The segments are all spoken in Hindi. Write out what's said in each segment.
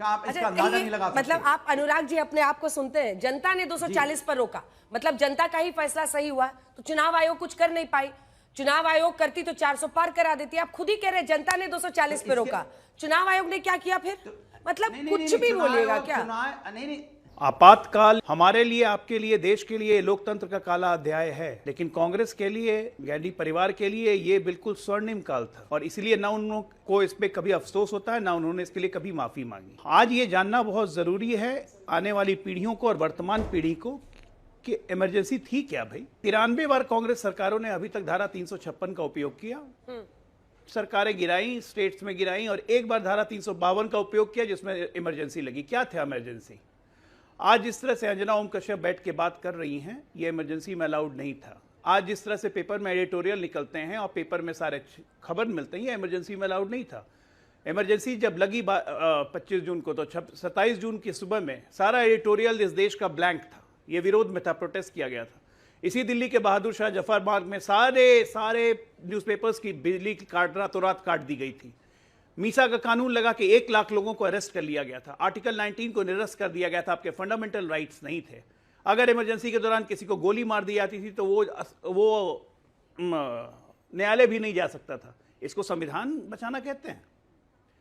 आप इसका अंदाजा नहीं लगा सकते। मतलब आप अनुराग जी अपने आप को सुनते हैं, जनता ने 240 पर रोका, मतलब जनता का ही फैसला सही हुआ, तो चुनाव आयोग कुछ कर नहीं पाई। चुनाव आयोग करती तो 400 पार करा देती। आप खुद ही कह रहे जनता ने 240 पे रोका, चुनाव आयोग ने क्या किया फिर? मतलब कुछ भी बोलिएगा क्या? नहीं, आपातकाल हमारे लिए, आपके लिए, देश के लिए लोकतंत्र का काला अध्याय है, लेकिन कांग्रेस के लिए, गांधी परिवार के लिए ये बिल्कुल स्वर्णिम काल था, और इसलिए ना उनको इस पे कभी अफसोस होता है, ना उन्होंने इसके लिए कभी माफी मांगी। आज ये जानना बहुत जरूरी है आने वाली पीढ़ियों को और वर्तमान पीढ़ी को कि इमरजेंसी थी क्या भाई। 93 बार कांग्रेस सरकारों ने अभी तक धारा 356 का उपयोग किया, सरकारें गिराई, स्टेट्स में गिराई, और एक बार धारा 352 का उपयोग किया जिसमें इमरजेंसी लगी। क्या था इमरजेंसी? आज जिस तरह से अंजना ओम कश्यप बैठ के बात कर रही हैं, ये इमरजेंसी में अलाउड नहीं था। आज जिस तरह से पेपर में एडिटोरियल निकलते हैं और पेपर में सारे खबर मिलते हैं, ये इमरजेंसी में अलाउड नहीं था। इमरजेंसी जब लगी 25 जून को, तो 27 जून की सुबह में सारा एडिटोरियल इस देश का ब्लैंक था। ये विरोध में था, प्रोटेस्ट किया गया था। इसी दिल्ली के बहादुर शाह जफर बाग में सारे न्यूज़पेपर्स की बिजली की रातों रात काट दी गई थी। मीसा का कानून लगा कि 1 लाख लोगों को अरेस्ट कर लिया गया था। आर्टिकल 19 को निरस्त कर दिया गया था, आपके फंडामेंटल राइट्स नहीं थे। अगर इमरजेंसी के दौरान किसी को गोली मार दी जाती थी तो वो न्यायालय भी नहीं जा सकता था। इसको संविधान बचाना कहते हैं।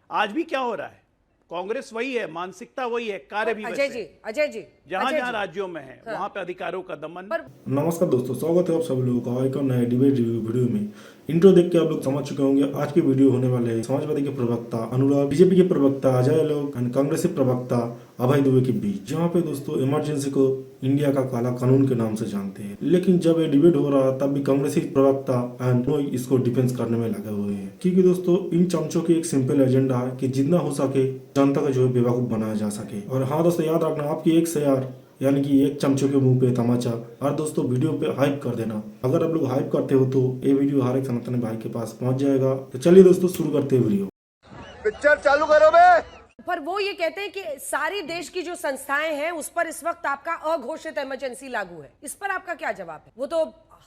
आज भी क्या हो रहा है? कांग्रेस वही है, मानसिकता वही है, कार्य भी अजय जी जहां राज्यों में है, वहां पे अधिकारों का दमन। नमस्कार दोस्तों, स्वागत है आप सभी लोगों का एक और नए डिबेट रिव्यू वीडियो में। इंट्रो देख के आप लोग समझ चुके होंगे आज की वीडियो होने वाले हैं समाजवादी के प्रवक्ता अनुराग, बीजेपी के प्रवक्ता अजय लोक एंड कांग्रेसी प्रवक्ता अभय दुबे के बीच, जहाँ पे दोस्तों इमरजेंसी को इंडिया का काला कानून के नाम से जानते हैं। लेकिन जब ये डिबेट हो रहा तब भी कांग्रेसी प्रवक्ता एंड इसको डिफेंस करने में लगे हुए हैं, क्योंकि दोस्तों इन चमचों की एक सिंपल एजेंडा है कि जितना हो सके जनता का जो है बेवकूफ बनाया जा सके। और हाँ दोस्तों, याद रखना आपकी एक से यार, यानी कि एक चमचों के मुंह पे तमाचा। और दोस्तों वीडियो पे हाइप कर देना, अगर आप लोग हाइप करते हो तो ये वीडियो हर एक सनातन भाई के पास पहुंच जाएगा। तो चलिए दोस्तों शुरू करते हैं वीडियो। पिक्चर चालू करो बे। पर वो ये कहते हैं कि सारी देश की जो संस्थाएं हैं उस पर इस वक्त आपका अघोषित इमरजेंसी लागू है। इस पर आपका क्या जवाब है? वो तो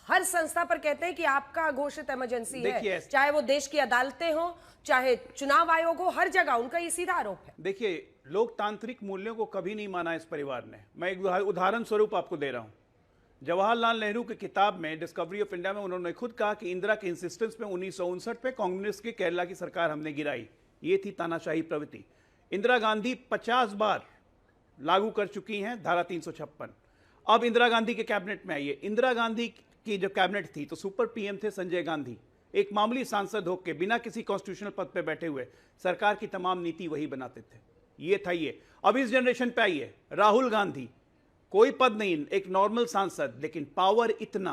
हर संस्था पर कहते हैं कि आपका घोषित इमरजेंसी है, चाहे वो देश की अदालतें हो, चाहे चुनाव आयोग हो, हर जगह उनका ये सीधा आरोप है। देखिए, लोकतांत्रिक मूल्यों को कभी नहीं माना इस परिवार ने। मैं एक उदाहरण स्वरूप आपको दे रहा हूं। जवाहरलाल नेहरू की किताब में डिस्कवरी ऑफ इंडिया में उन्होंने खुद कहा कि इंदिरा के इंसिस्टेंस में 1959 पे कम्युनिस्ट की केरला की सरकार हमने गिराई। ये थी तानाशाही प्रवृत्ति। इंदिरा गांधी 50 बार लागू कर चुकी हैं धारा 356। अब इंदिरा गांधी के कैबिनेट में आइए। इंदिरा गांधी की जो कैबिनेट थी तो सुपर पीएम थे संजय गांधी, एक मामूली सांसद होकर बिना किसी कॉन्स्टिट्यूशनल पद पे बैठे हुए सरकार की तमाम नीति वही बनाते थे। ये था ये। अब इस जनरेशन पे आइए, राहुल गांधी, कोई पद नहीं, एक नॉर्मल सांसद, लेकिन पावर इतना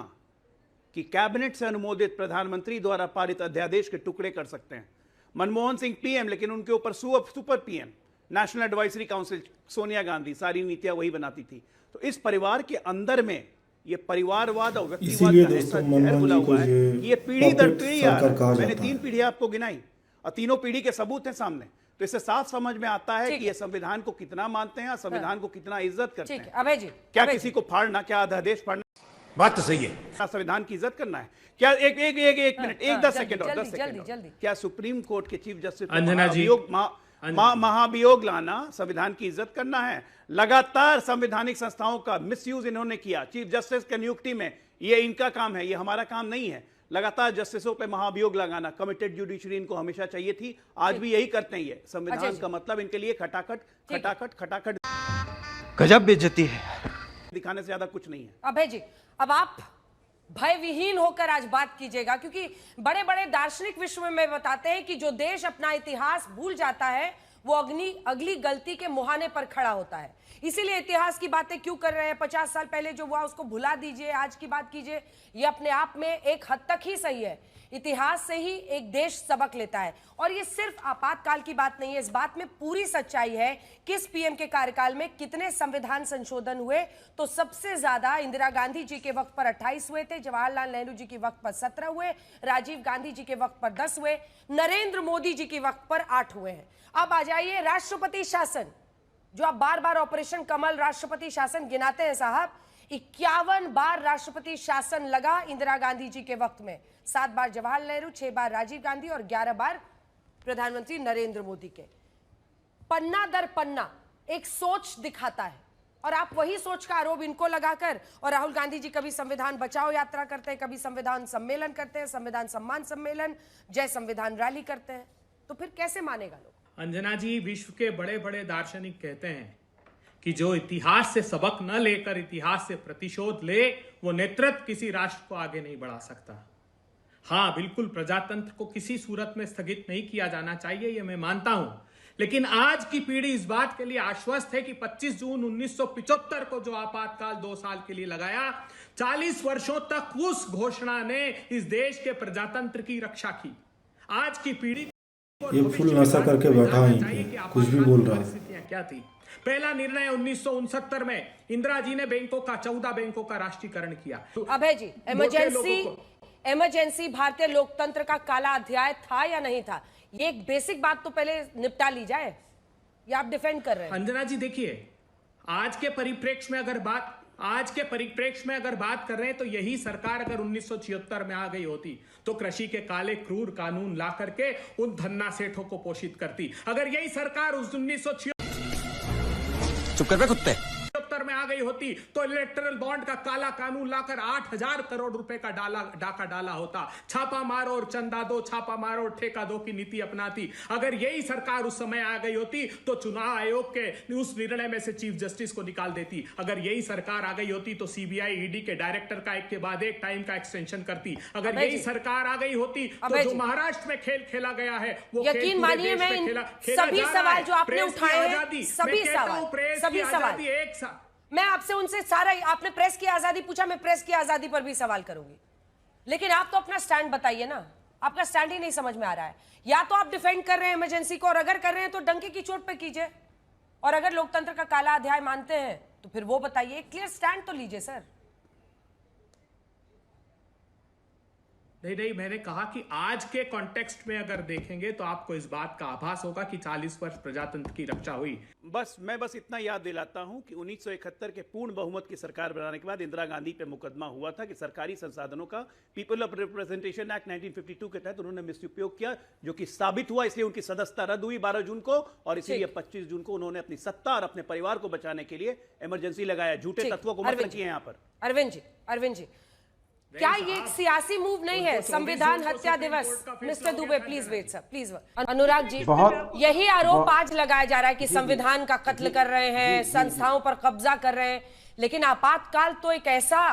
कि कैबिनेट से अनुमोदित प्रधानमंत्री द्वारा पारित अध्यादेश के टुकड़े कर सकते हैं। मनमोहन सिंह पीएम, लेकिन उनके ऊपर super PM, national advisory council, Sonia Gandhi, सारी नीतियां वही बनाती थी। तो इस परिवार के अंदर में ये परिवारवाद और व्यक्तिवाद का ऐसा जहर घुला हुआ है। ये पीढ़ी दर पीढ़ी आ रहा है। मैंने 3 पीढ़ियां आपको गिनाई और तीनों पीढ़ी के सबूत हैं सामने। तो इससे साफ समझ में आता है कि ये संविधान को कितना मानते हैं और संविधान को कितना इज्जत करते हैं। अभय जी, क्या किसी को फाड़ना, क्या अध्यादेश फाड़ना? बात तो सही है। संविधान की इज्जत करना है क्या? एक मिनट, 10 सेकंड और 10 सेकंड। क्या सुप्रीम कोर्ट के चीफ जस्टिस अंजना जी, महाभियोग लाना संविधान की इज्जत करना है? लगातार संवैधानिक संस्थाओं का मिसयूज इन्होंने किया चीफ जस्टिस की नियुक्ति में। ये इनका काम है, ये हमारा काम नहीं है। लगातार जस्टिसों पे महाभियोग लगाना, कमिटेड जुडिशरी इनको हमेशा चाहिए थी, आज भी यही करते हैं। ये संविधान का मतलब इनके लिए खटाखट गजब बेइज्जती है, दिखाने से ज्यादा कुछ नहीं है। अभय जी, अब आप भय विहीन होकर आज बात कीजिएगा, क्योंकि बड़े बड़े दार्शनिक विश्व में बताते हैं कि जो देश अपना इतिहास भूल जाता है वो अगली गलती के मुहाने पर खड़ा होता है। इसीलिए इतिहास की बातें क्यों कर रहे हैं? 50 साल पहले जो हुआ उसको भुला दीजिए, आज की बात कीजिए। ये अपने आप में एक हद तक ही सही है। इतिहास से ही एक देश सबक लेता है। और ये सिर्फ आपातकाल की बात नहीं है, इस बात में पूरी सच्चाई है। किस पीएम के कार्यकाल में कितने संविधान संशोधन हुए? तो सबसे ज्यादा इंदिरा गांधी जी के वक्त पर 28 हुए थे, जवाहरलाल नेहरू जी के वक्त पर 17 हुए, राजीव गांधी जी के वक्त पर 10 हुए, नरेंद्र मोदी जी के वक्त पर 8 हुए हैं। अब आ जाइए राष्ट्रपति शासन, जो आप बार बार ऑपरेशन कमल राष्ट्रपति शासन गिनाते हैं साहब। 51 बार राष्ट्रपति शासन लगा इंदिरा गांधी जी के वक्त में। 7 बार जवाहरलाल नेहरू, 6 बार राजीव गांधी और 11 बार प्रधानमंत्री नरेंद्र मोदी के। पन्ना दर पन्ना एक सोच दिखाता है, और आप वही सोच का आरोप इनको लगाकर, और राहुल गांधी जी कभी संविधान बचाओ यात्रा करते हैं, कभी संविधान सम्मेलन करते हैं, संविधान सम्मान सम्मेलन, जय संविधान रैली करते हैं, तो फिर कैसे मानेगा लोग? अंजना जी, विश्व के बड़े बड़े दार्शनिक कहते हैं कि जो इतिहास से सबक न लेकर इतिहास से प्रतिशोध ले, वो नेतृत्व किसी राष्ट्र को आगे नहीं बढ़ा सकता। हाँ, बिल्कुल प्रजातंत्र को किसी सूरत में स्थगित नहीं किया जाना चाहिए, ये मैं मानता हूं, लेकिन आज की पीढ़ी इस बात के लिए आश्वस्त है कि 25 जून 1975 को जो आपातकाल 2 साल के लिए लगाया, 40 वर्षों तक उस घोषणा ने इस देश के प्रजातंत्र की रक्षा की। आज की पीढ़ी ये फुल नशा करके बैठा है, कुछ भी बोल रहा है। परिस्थितियां क्या थी? पहला निर्णय 1969 में इंदिरा जी ने बैंकों का 14 बैंकों का राष्ट्रीयकरण किया। अभय जी, इमरजेंसी भारतीय लोकतंत्र का काला अध्याय था या नहीं था? ये एक बेसिक बात तो पहले निपटा ली जाए। ये आप डिफेंड कर रहे हैं। अंजना जी देखिए, आज के परिप्रेक्ष्य में अगर बात कर रहे हैं तो यही सरकार अगर 1976 में आ गई होती तो कृषि के काले क्रूर कानून ला करके उन धन्ना सेठों को पोषित करती। अगर यही सरकार उस 1976 में आ गई होती तो इलेक्टोरल बॉन्ड का काला कानून लाकर 8,000 करोड़ रुपए का डाका डाला होता। छापा मारो और चंदा दो, छापा मारो और ठेका दो की नीति अपनाती। अगर यही सरकार उस समय आ गई होती तो चुनाव आयोग के उस निर्णय में से चीफ जस्टिस को निकाल देती। अगर यही सरकार आ गई होती तो सीबीआई ईडी के डायरेक्टर का एक के बाद एक टाइम का एक्सटेंशन करती। अगर यही सरकार आ गई होती तो जो महाराष्ट्र में खेल खेला गया है वो यकीन मानिए, मैं सभी सवाल जो आपने उठाए हैं, सभी सवाल मैं आपसे उनसे सारा, आपने प्रेस की आजादी पूछा, मैं प्रेस की आजादी पर भी सवाल करूंगी, लेकिन आप तो अपना स्टैंड बताइए ना। आपका स्टैंड ही नहीं समझ में आ रहा है। या तो आप डिफेंड कर रहे हैं इमरजेंसी को, और अगर कर रहे हैं तो डंके की चोट पे कीजिए, और अगर लोकतंत्र का काला अध्याय मानते हैं तो फिर वो बताइए, क्लियर स्टैंड तो लीजिए सर। नहीं, मैंने कहा कि आज के कॉन्टेक्स्ट में अगर देखेंगे तो आपको इस बात का आभास होगा कि 40 वर्ष प्रजातंत्र की रक्षा हुई। मैं बस इतना याद दिलाता हूं कि 1971 के पूर्ण बहुमत की सरकार बनाने के बाद इंदिरा गांधी पे मुकदमा हुआ था कि सरकारी संसाधनों का पीपल ऑफ रिप्रेजेंटेशन एक्ट 1952 के तहत उन्होंने मिसउपयोग किया, जो कि साबित हुआ। इसलिए उनकी सदस्यता रद्द हुई 12 जून को, और इसीलिए 25 जून को उन्होंने अपनी सत्ता और अपने परिवार को बचाने के लिए इमरजेंसी लगाया। झूठे तत्वों को मत रखिए यहाँ पर। अरविंद जी, क्या ये एक सियासी मूव नहीं है? संविधान हत्या दिवस, mister Dubey please wait sir, please. Anurag ji, यही आरोप आज लगाया जा रहा है कि संविधान का कत्ल कर रहे हैं, संस्थाओं पर कब्जा कर रहे हैं, लेकिन आपातकाल तो एक ऐसा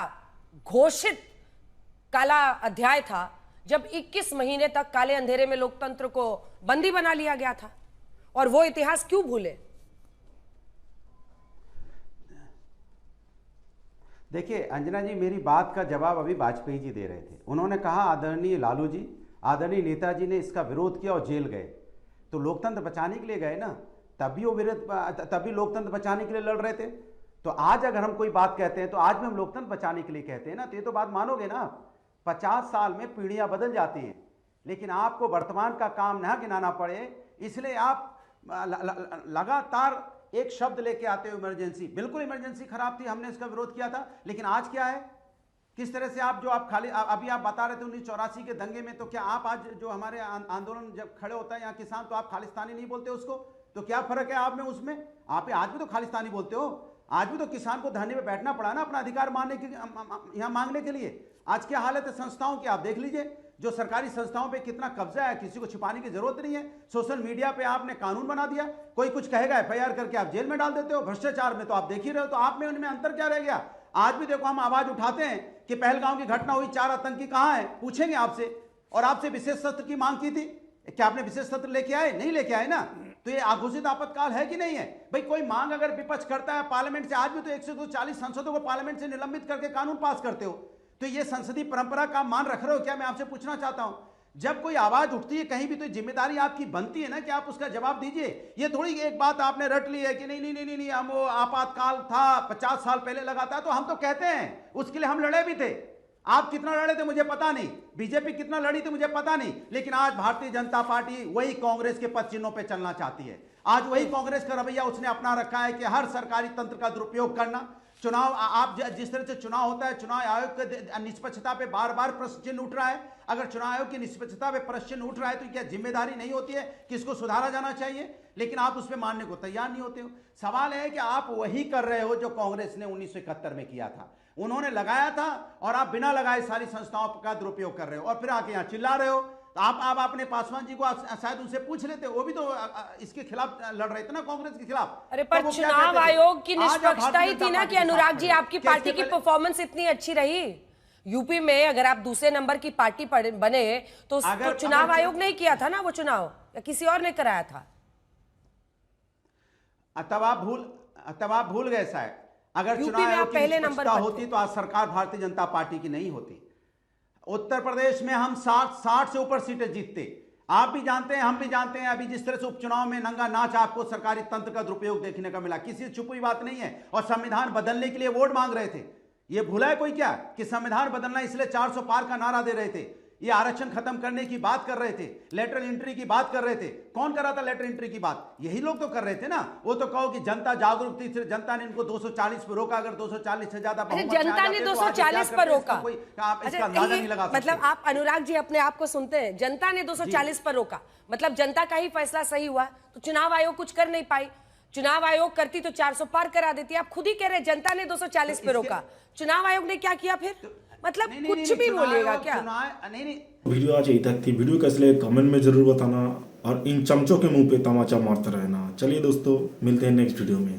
घोषित काला अध्याय था जब 21 महीने तक काले अंधेरे में लोकतंत्र को बंदी बना लिया गया था, और वो इतिहास क्यों भूले? देखिए अंजना जी, मेरी बात का जवाब अभी वाजपेयी जी दे रहे थे। उन्होंने कहा आदरणीय लालू जी, आदरणीय नेताजी ने इसका विरोध किया और जेल गए, तो लोकतंत्र बचाने के लिए गए ना, तभी लोकतंत्र बचाने के लिए लड़ रहे थे। तो आज अगर हम कोई बात कहते हैं तो आज भी हम लोकतंत्र बचाने के लिए कहते हैं ना, तो ये तो बात मानोगे ना। 50 साल में पीढ़ियां बदल जाती हैं, लेकिन आपको वर्तमान का काम ना गिनाना पड़े, इसलिए आप लगातार एक शब्द लेके आते हो इमरजेंसी। बिल्कुल इमरजेंसी खराब थी, हमने इसका विरोध किया था, लेकिन आज क्या है, किस तरह से आप खाली अभी आप बता रहे थे 1984 के दंगे में, तो क्या आप आज जो हमारे आंदोलन जब खड़े होता है यहाँ किसान, तो आप खालिस्तानी नहीं बोलते उसको? तो क्या फर्क है आप में उसमें? आप आज भी तो खालिस्तानी बोलते हो। आज भी तो किसान को धरने पे बैठना पड़ा ना अपना अधिकार यहाँ मांगने के लिए। आज क्या हालत है संस्थाओं की, आप देख लीजिए। जो सरकारी संस्थाओं पे कितना कब्जा है, किसी को छिपाने की जरूरत नहीं है। सोशल मीडिया पे आपने कानून बना दिया, कोई कुछ कहेगा एफआईआर करके आप जेल में डाल देते हो। भ्रष्टाचार में तो आप देख ही रहे हो, तो आप में उनमें अंतर क्या रह गया? आज भी देखो हम आवाज उठाते हैं कि पहलगांव की घटना हुई, 4 आतंकी कहां है, पूछेंगे आपसे। और आपसे विशेष सत्र की मांग की थी, क्या आपने विशेष सत्र लेके आए? नहीं लेके आए ना। तो ये आघोषित आपातकाल है कि नहीं है? भाई कोई मांग अगर विपक्ष करता है पार्लियामेंट से, आज भी तो 140 सांसदों को पार्लियामेंट से निलंबित करके कानून पास करते हो, तो ये संसदीय परंपरा का मान रख रहे हो क्या? मैं आपसे पूछना चाहता हूं। जब कोई आवाज उठती है कहीं भी, तो जिम्मेदारी आपकी बनती है ना कि आप उसका जवाब दीजिए। ये थोड़ी एक बात आपने रट ली है कि नहीं हम वो आपातकाल था 50 साल पहले लगा था, तो हम तो कहते हैं उसके लिए हम लड़े भी थे। आप कितना लड़े थे मुझे पता नहीं, बीजेपी कितना लड़ी थी मुझे पता नहीं, लेकिन आज भारतीय जनता पार्टी वही कांग्रेस के पद चिन्हों पर चलना चाहती है। आज वही कांग्रेस का रवैया उसने अपना रखा है कि हर सरकारी तंत्र का दुरुपयोग करना, चुनाव आप जिस तरह से चुनाव होता है, चुनाव आयोग के निष्पक्षता पे बार बार प्रश्न चिन्ह उठ रहा है। अगर चुनाव आयोग की निष्पक्षता पे प्रश्न चिन्ह उठ रहा है तो क्या जिम्मेदारी नहीं होती है कि इसको सुधारा जाना चाहिए? लेकिन आप उस पर मानने को तैयार नहीं होते हो। सवाल है कि आप वही कर रहे हो जो कांग्रेस ने 1971 में किया था। उन्होंने लगाया था और आप बिना लगाए सारी संस्थाओं का दुरुपयोग कर रहे हो और फिर आके यहाँ चिल्ला रहे हो। तो आप अपने पासवान जी को शायद उनसे पूछ लेते, वो भी तो इसके खिलाफ लड़ रहे थे ना, कांग्रेस के खिलाफ। अरे पर चुनाव आयोग की निष्पक्षता ही थी ना कि अनुराग जी आपकी पार्टी की परफॉर्मेंस इतनी अच्छी रही। यूपी में अगर आप दूसरे नंबर की पार्टी बने तो उसको चुनाव आयोग नहीं किया था ना वो चुनाव, या किसी और ने कराया था? तब आप भूल गए शायद। अगर यूपी चुनाव में आयोग आप की पहले नंबर निष्पक्षता पर होती तो आज सरकार भारतीय जनता पार्टी की नहीं होती। उत्तर प्रदेश में हम 60 से ऊपर सीटें जीतते। आप भी जानते हैं, हम भी जानते हैं, अभी जिस तरह से उपचुनाव में नंगा नाच आपको सरकारी तंत्र का दुरुपयोग देखने का मिला, किसी छुपी बात नहीं है। और संविधान बदलने के लिए वोट मांग रहे थे। ये भूला है कोई क्या कि संविधान बदलना इसलिए 400 पार का नारा दे रहे थे, ये आरक्षण खत्म करने की बात कर रहे थे, लेटर एंट्री की बात कर रहे थे। कौन कर रहा था लेटर एंट्री की बात? यही लोग तो कर रहे थे ना। वो तो कहो कि जनता जागरूक थी, जनता ने इनको 240 पर रोका। अगर 240 से ज्यादा जनता ने 240 पर रोका, आप इसका अंदाजा नहीं लगा सकते। मतलब आप अनुराग जी अपने आप को सुनते हैं, जनता ने 240 पर रोका, मतलब जनता का ही फैसला सही हुआ। तो चुनाव आयोग कुछ कर नहीं पाई। चुनाव आयोग करती तो 400 पार करा देती। आप खुद ही कह रहे जनता ने 240 पे रोका, चुनाव आयोग ने क्या किया फिर? मतलब कुछ भी बोलिएगा क्या? वीडियो आज यही तक थी। वीडियो कैसे लगे कमेंट में जरूर बताना और इन चमचों के मुंह पे तमाचा मारते रहना। चलिए दोस्तों, मिलते हैं नेक्स्ट वीडियो में।